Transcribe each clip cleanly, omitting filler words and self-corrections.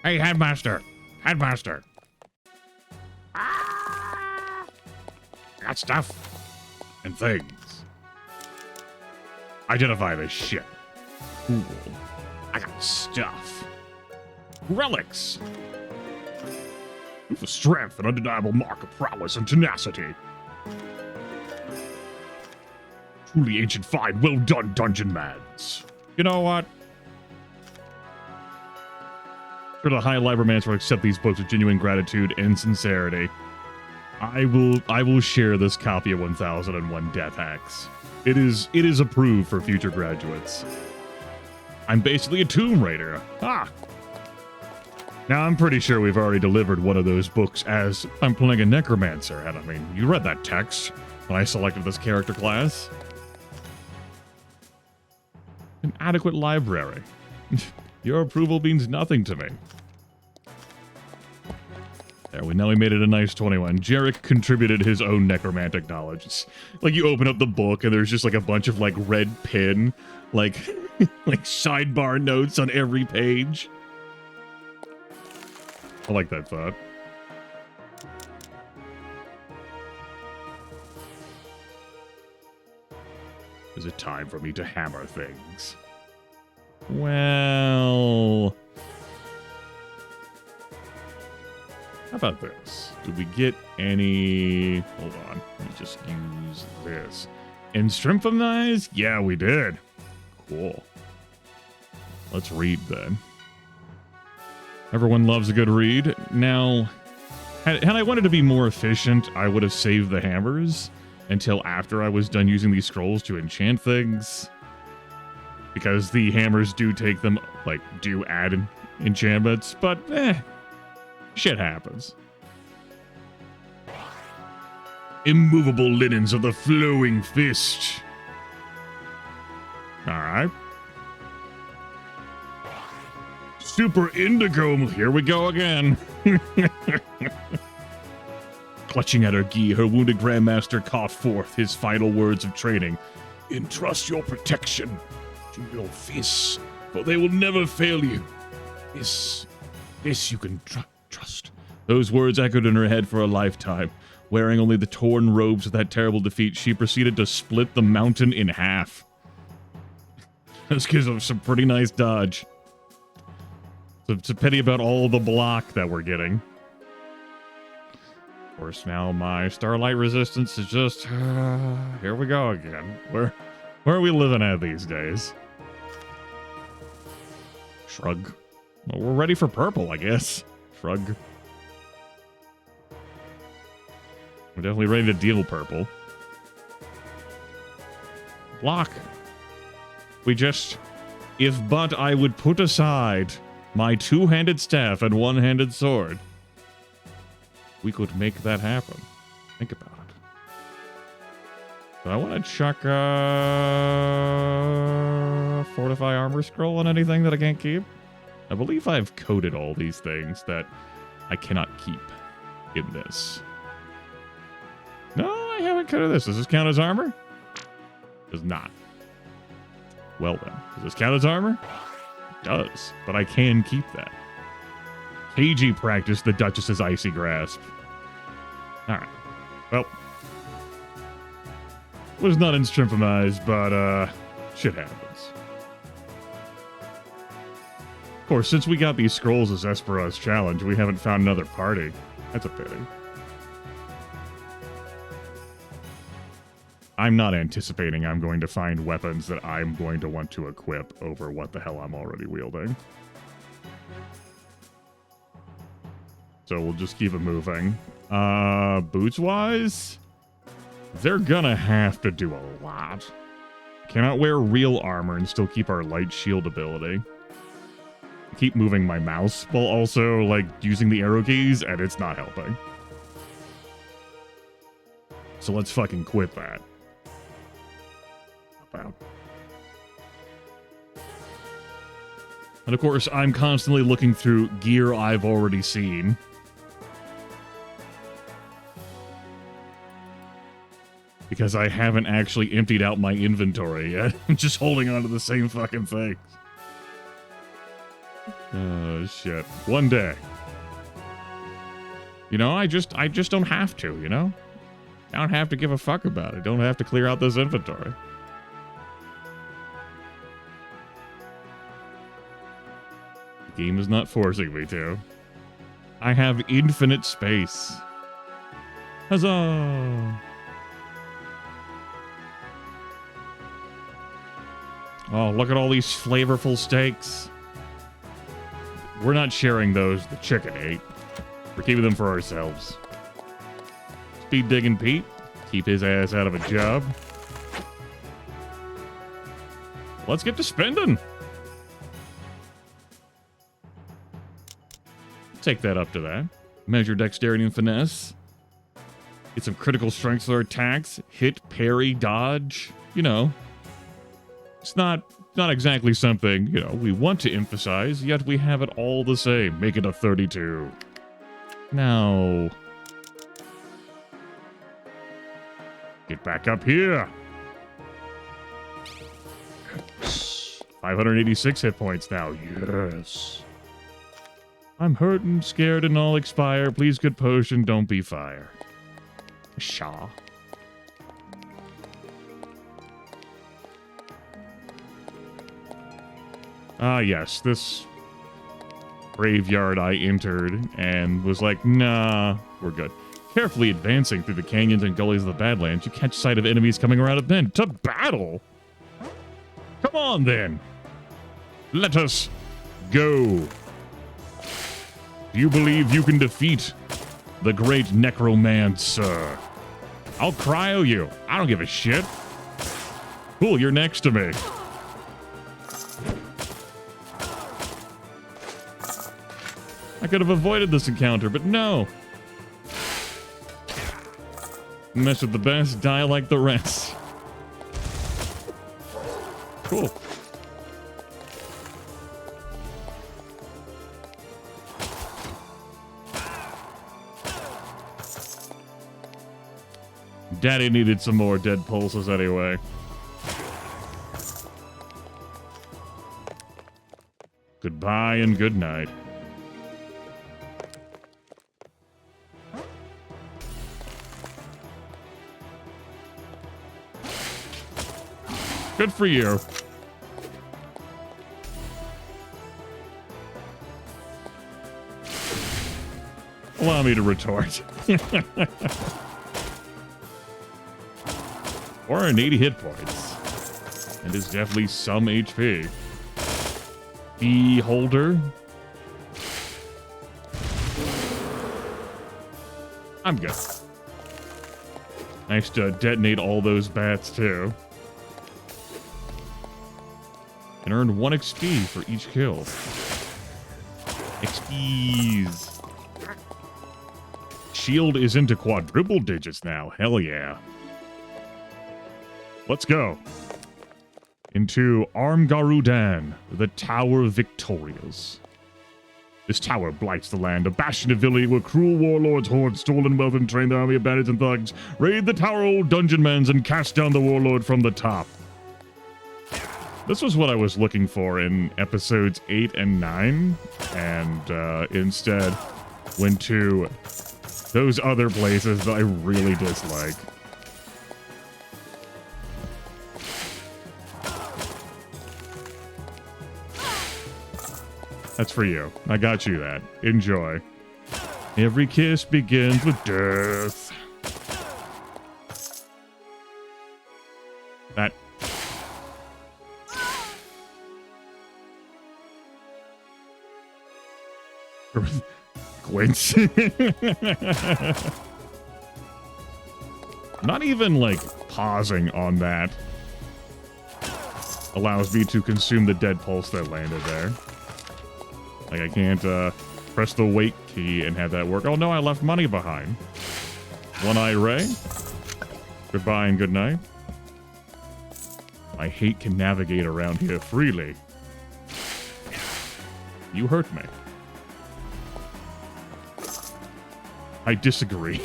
Hey, headmaster! Headmaster! Got stuff and things. Identify this shit. Cool. I got stuff. Relics. Proof of strength, an undeniable mark of prowess and tenacity. Truly ancient find. Well done, Dungeonmans. You know what? Sure, the High Libromance will accept these books with genuine gratitude and sincerity. I will share this copy of 1001 Death Axe. It is approved for future graduates. I'm basically a Tomb Raider. Ah. Now, I'm pretty sure we've already delivered one of those books as I'm playing a Necromancer, and I mean, you read that text when I selected this character class. An adequate library. Your approval means nothing to me. There, we made it a nice 21. Jarek contributed his own necromantic knowledge. It's like you open up the book and there's just like a bunch of like red pen, like like sidebar notes on every page. I like that thought. Is it time for me to hammer things? Well, how about this? Did we get any... Hold on. Let me just use this. Instrumphonize? Yeah, we did. Cool. Let's read then. Everyone loves a good read. Now, had I wanted to be more efficient, I would have saved the hammers until after I was done using these scrolls to enchant things. Because the hammers do take them, like, do add enchantments, but shit happens. Immovable linens of the flowing fist. Alright. Super indigo. Here we go again. Clutching at her gi, her wounded grandmaster coughed forth his final words of training. Entrust your protection to your fists, for they will never fail you. This you can trust. Those words echoed in her head for a lifetime. Wearing only the torn robes of that terrible defeat, she proceeded to split the mountain in half. This gives us some pretty nice dodge. So it's a pity about all the block that we're getting. Of course, now my starlight resistance is just... here we go again. Where are we living at these days? Shrug. Well, we're ready for purple, I guess. Shrug. We're definitely ready to deal purple. Block. We just... If but I would put aside my two-handed staff and one-handed sword, we could make that happen. Think about it. Do I want to chuck Fortify Armor Scroll on anything that I can't keep? I believe I've coded all these things that I cannot keep in this. No, I haven't coded this. Does this count as armor? Does not. Well then, does this count as armor? It does, but I can keep that. KG practice the Duchess's Icy Grasp. Alright. Well. Was not instrumentalized, but shit happens. Of course, since we got these scrolls as Esperos challenge, we haven't found another party. That's a pity. I'm not anticipating I'm going to find weapons that I'm going to want to equip over what the hell I'm already wielding. So we'll just keep it moving. Boots-wise, they're gonna have to do a lot. Cannot wear real armor and still keep our light shield ability. I keep moving my mouse while also, like, using the arrow keys, and it's not helping. So let's fucking quit that. About. And of course, I'm constantly looking through gear I've already seen. Because I haven't actually emptied out my inventory yet. I'm just holding on to the same fucking things. Oh, shit. One day. You know, I just don't have to, you know? I don't have to give a fuck about it. Don't have to clear out this inventory. The game is not forcing me to. I have infinite space. Huzzah! Oh, look at all these flavorful steaks. We're not sharing those the chicken ate. We're keeping them for ourselves. Speed digging Pete. Keep his ass out of a job. Let's get to spending. Take that up to that. Measure dexterity and finesse. Get some critical strength for our attacks. Hit, parry, dodge. You know. It's not exactly something, you know, we want to emphasize, yet we have it all the same. Make it a 32. Now. Get back up here. 586 hit points now. Yes. I'm hurt and scared and I'll expire. Please, good potion, don't be fire. Shaw. Ah, yes, this graveyard I entered and was like, nah, we're good. Carefully advancing through the canyons and gullies of the Badlands, you catch sight of enemies coming around a bend. To battle! Come on, then. Let us go. Do you believe you can defeat the great necromancer? I'll cryo you. I don't give a shit. Cool, you're next to me. I could have avoided this encounter, but no. Mess with the best, die like the rest. Cool. Daddy needed some more dead pulses anyway. Goodbye and good night. Good for you. Allow me to retort. 480 hit points. And is definitely some HP. Beholder. I'm good. Nice to detonate all those bats, too. And earn 1 XP for each kill. XPs. Shield is into quadruple digits now. Hell yeah. Let's go. Into Armgarudan, the Tower of Victorias. This tower blights the land, a bastion of villainy where cruel warlords hoard stolen wealth and train their army of bandits and thugs. Raid the tower, old Dungeonmans, and cast down the warlord from the top. This was what I was looking for in episodes 8 and 9, and instead went to those other places that I really dislike. That's for you. I got you that. Enjoy. Every kiss begins with death. That... Quince. Not even, like, pausing on that allows me to consume the dead pulse that landed there. Like, I can't, press the wait key and have that work. Oh, no, I left money behind. One-Eye Ray. Goodbye and good night. My hate can navigate around here freely. You hurt me. I disagree.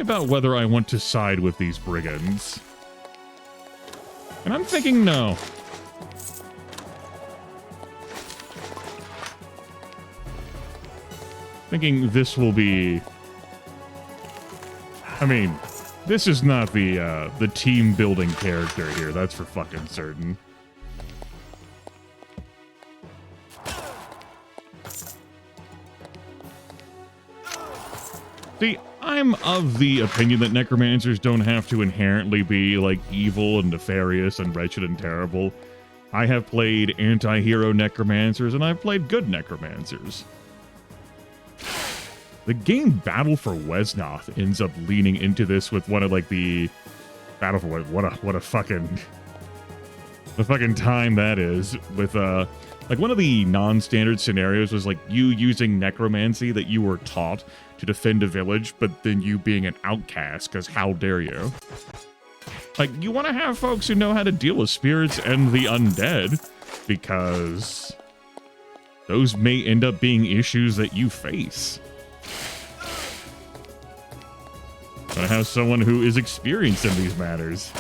about whether I want to side with these brigands. And I'm thinking no. Thinking this will be... I mean, this is not the team building character here, that's for fucking certain. See, I'm of the opinion that necromancers don't have to inherently be, like, evil and nefarious and wretched and terrible. I have played anti-hero necromancers, and I've played good necromancers. The game Battle for Wesnoth ends up leaning into this with one of, like, the... Battle for what a fucking... The fucking time that is. With, like, one of the non-standard scenarios was, like, you using necromancy that you were taught to defend a village, but then you being an outcast, because how dare you? Like, you want to have folks who know how to deal with spirits and the undead, because those may end up being issues that you face. Want to have someone who is experienced in these matters.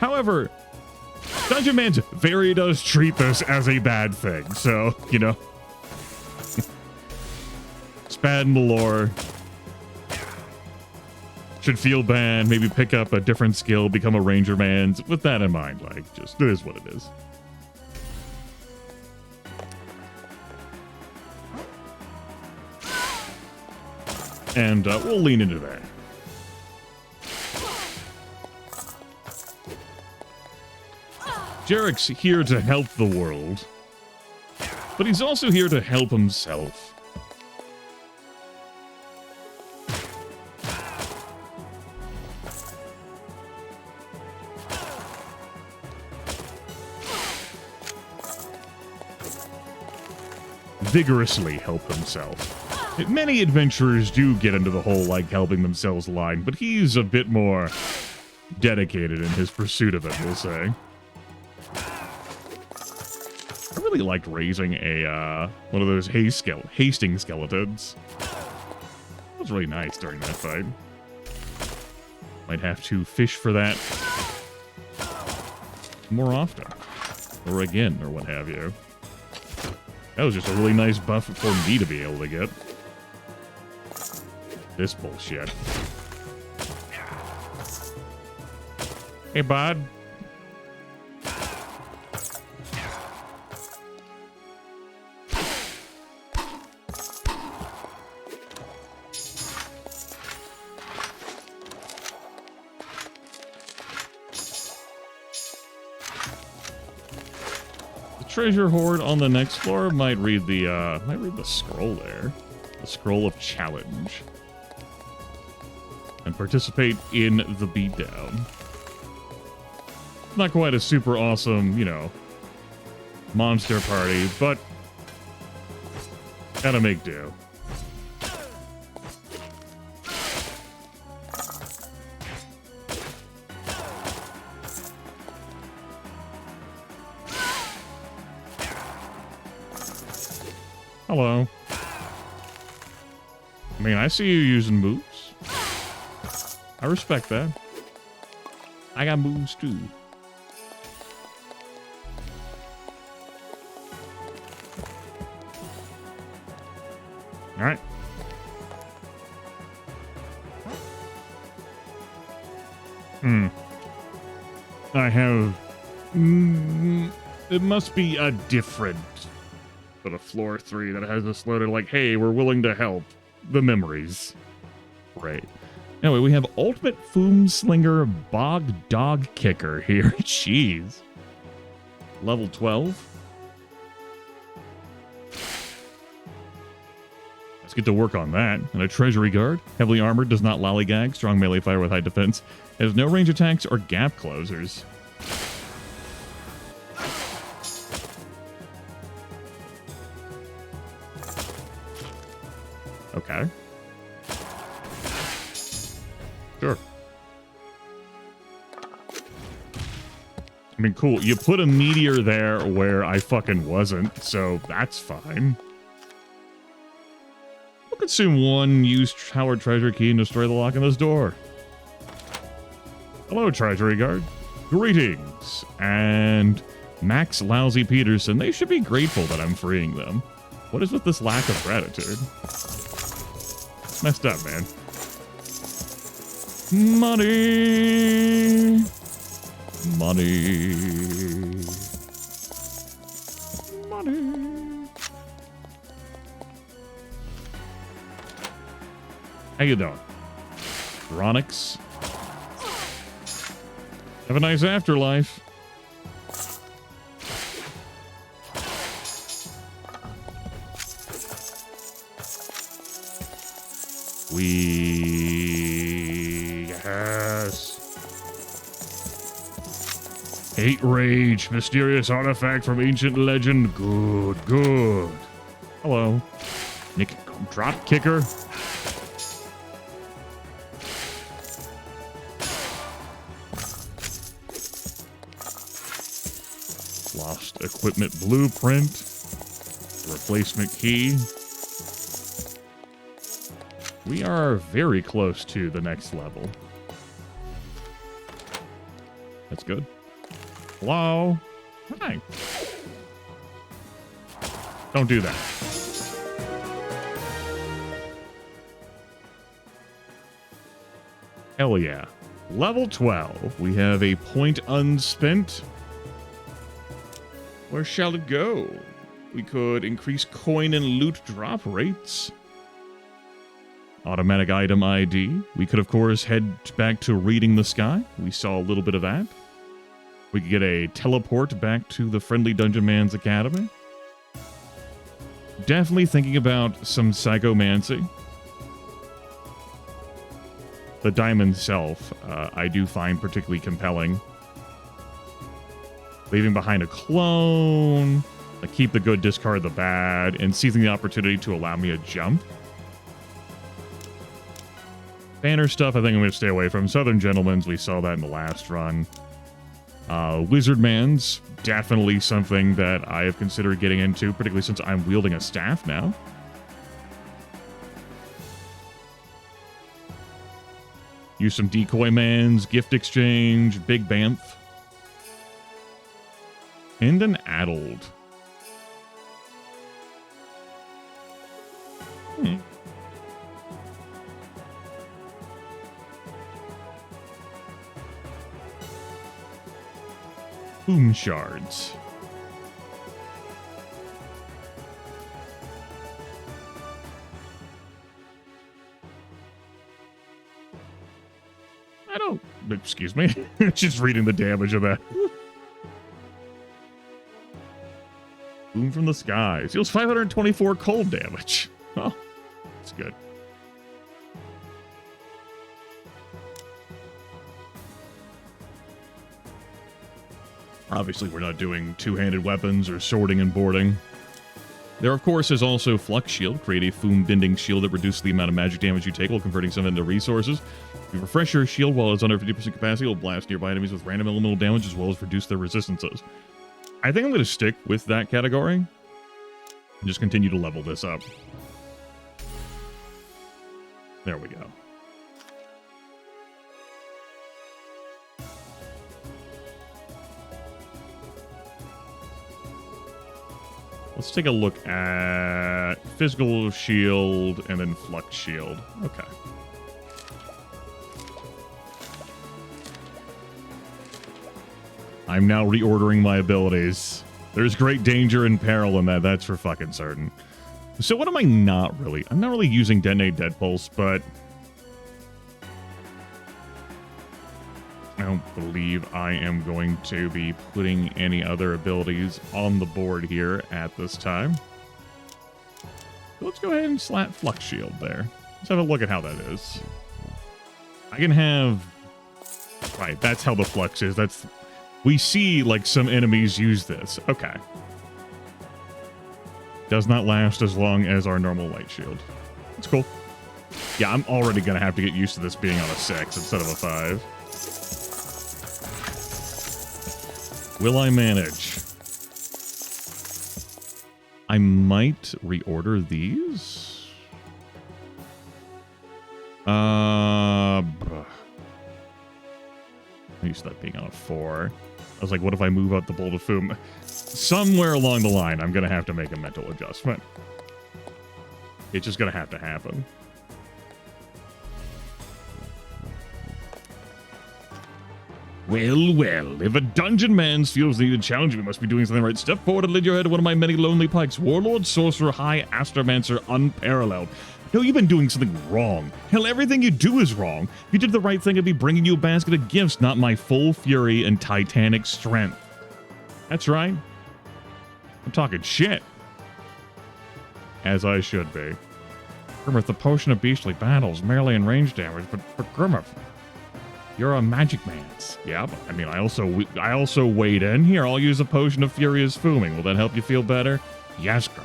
However, Dungeonmans very does treat this as a bad thing, so, you know. It's bad in the lore. Should feel bad, maybe pick up a different skill, become a ranger man. With that in mind, like, just, it is what it is. And we'll lean into that. Jarek's here to help the world, but he's also here to help himself. Vigorously help himself. Many adventurers do get into the whole, like, helping themselves line, but he's a bit more dedicated in his pursuit of it, we'll say. I really liked raising a, one of those hasting skeletons. That was really nice during that fight. Might have to fish for that more often. Or again, or what have you. That was just a really nice buff for me to be able to get. This bullshit. Hey, bud. Treasure hoard on the next floor might read the scroll there, the scroll of challenge, and participate in the beatdown. Not quite a super awesome, you know, monster party, but gotta make do. Hello. I mean, I see you using moves. I respect that. I got moves too. All right. I have... it must be a different... But a floor 3 that has this loaded like, hey, we're willing to help. The memories. Right. Anyway, we have Ultimate Foom Slinger Bog Dog Kicker here. Jeez. Level 12. Let's get to work on that. And a Treasury Guard. Heavily armored, does not lollygag. Strong melee fire with high defense. Has no range attacks or gap closers. Okay. Sure. I mean, cool. You put a meteor there where I fucking wasn't, so that's fine. We'll consume one used Howard treasure key and destroy the lock on this door. Hello, Treasury Guard. Greetings. And Max Lousy Peterson, they should be grateful that I'm freeing them. What is with this lack of gratitude? Messed up, man. Money. Money. Money. How you doing? Ronix? Have a nice afterlife. Yes. 8 rage. Mysterious artifact from ancient legend. Good, good. Hello. Nick drop kicker. Lost equipment blueprint. Replacement key. We are very close to the next level. That's good. Hello? Hi. Don't do that. Hell yeah. Level 12. We have a point unspent. Where shall it go? We could increase coin and loot drop rates. Automatic item ID. We could, of course, head back to reading the sky. We saw a little bit of that. We could get a teleport back to the friendly Dungeonmans Academy. Definitely thinking about some psychomancy. The diamond self, I do find particularly compelling. Leaving behind a clone, like keep the good, discard the bad, and seizing the opportunity to allow me a jump. Banner stuff, I think I'm going to stay away from. Southern Gentlemen's, we saw that in the last run. Wizardman's, definitely something that I have considered getting into, particularly since I'm wielding a staff now. Use some Decoy Man's, Gift Exchange, Big Bamf. And an Addled. Boom shards. I don't... Excuse me. Just reading the damage of that. Boom from the skies. Deals 524 cold damage. Oh, that's good. Obviously, we're not doing two-handed weapons or sorting and boarding. There, of course, is also Flux Shield. Create a foam-bending shield that reduces the amount of magic damage you take while converting some into resources. If you refresh your shield while it's under 50% capacity, it will blast nearby enemies with random elemental damage as well as reduce their resistances. I think I'm going to stick with that category and just continue to level this up. There we go. Let's take a look at Physical Shield and then Flux Shield. Okay. I'm now reordering my abilities. There's great danger and peril in that, that's for fucking certain. So what am I not really? I'm not really using Detonate Dead Pulse, but I don't believe I am going to be putting any other abilities on the board here at this time. So let's go ahead and slap Flux Shield there. Let's have a look at how that is. I can have... Right, that's how the Flux is. That's... We see, like, some enemies use this. Okay. Does not last as long as our normal Light Shield. That's cool. Yeah, I'm already going to have to get used to this being on a 6 instead of a 5. Will I manage? I might reorder these. I used to like being on a 4. I was like, what if I move out the Bolt of Foom? Somewhere along the line, I'm going to have to make a mental adjustment. It's just going to have to happen. Well, well, if a Dungeonmans feels the need to challenge me, must be doing something right. Step forward and lead your head to one of my many lonely pikes. Warlord, Sorcerer, High Astromancer, unparalleled. No, you've been doing something wrong. Hell, everything you do is wrong. If you did the right thing, I'd be bringing you a basket of gifts, not my full fury and titanic strength. That's right. I'm talking shit. As I should be. Grimith, the potion of beastly battles, merely in range damage, but Grimith, you're a magic man's. Yeah, but I mean, I also weighed in. Here, I'll use a potion of furious fooming. Will that help you feel better? Yes, Grimith.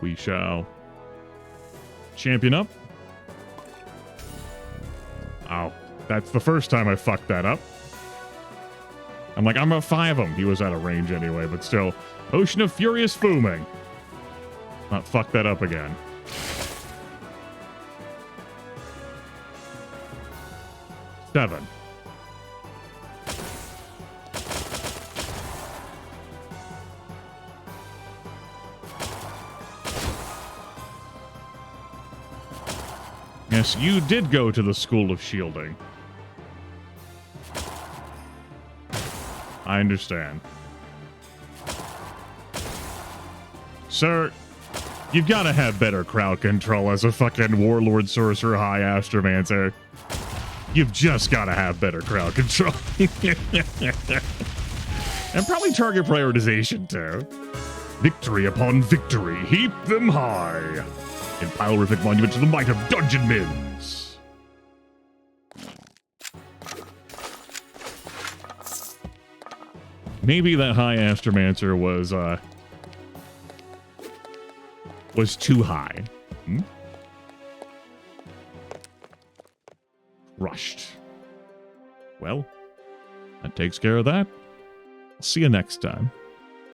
We shall champion up. Oh, that's the first time I fucked that up. I'm like, I'm gonna 5 him. He was out of range anyway, but still. Potion of furious fooming. Not fuck that up again. Seven. Yes, you did go to the School of Shielding. I understand. Sir, you've got to have better crowd control as a fucking Warlord, Sorcerer, High Astromancer. You've just got to have better crowd control. And probably target prioritization, too. Victory upon victory, heap them high. In Pyrorific monument to the might of Dungeonmans. Maybe that High Astromancer was too high. Rushed. Well, that takes care of that. I'll see you next time.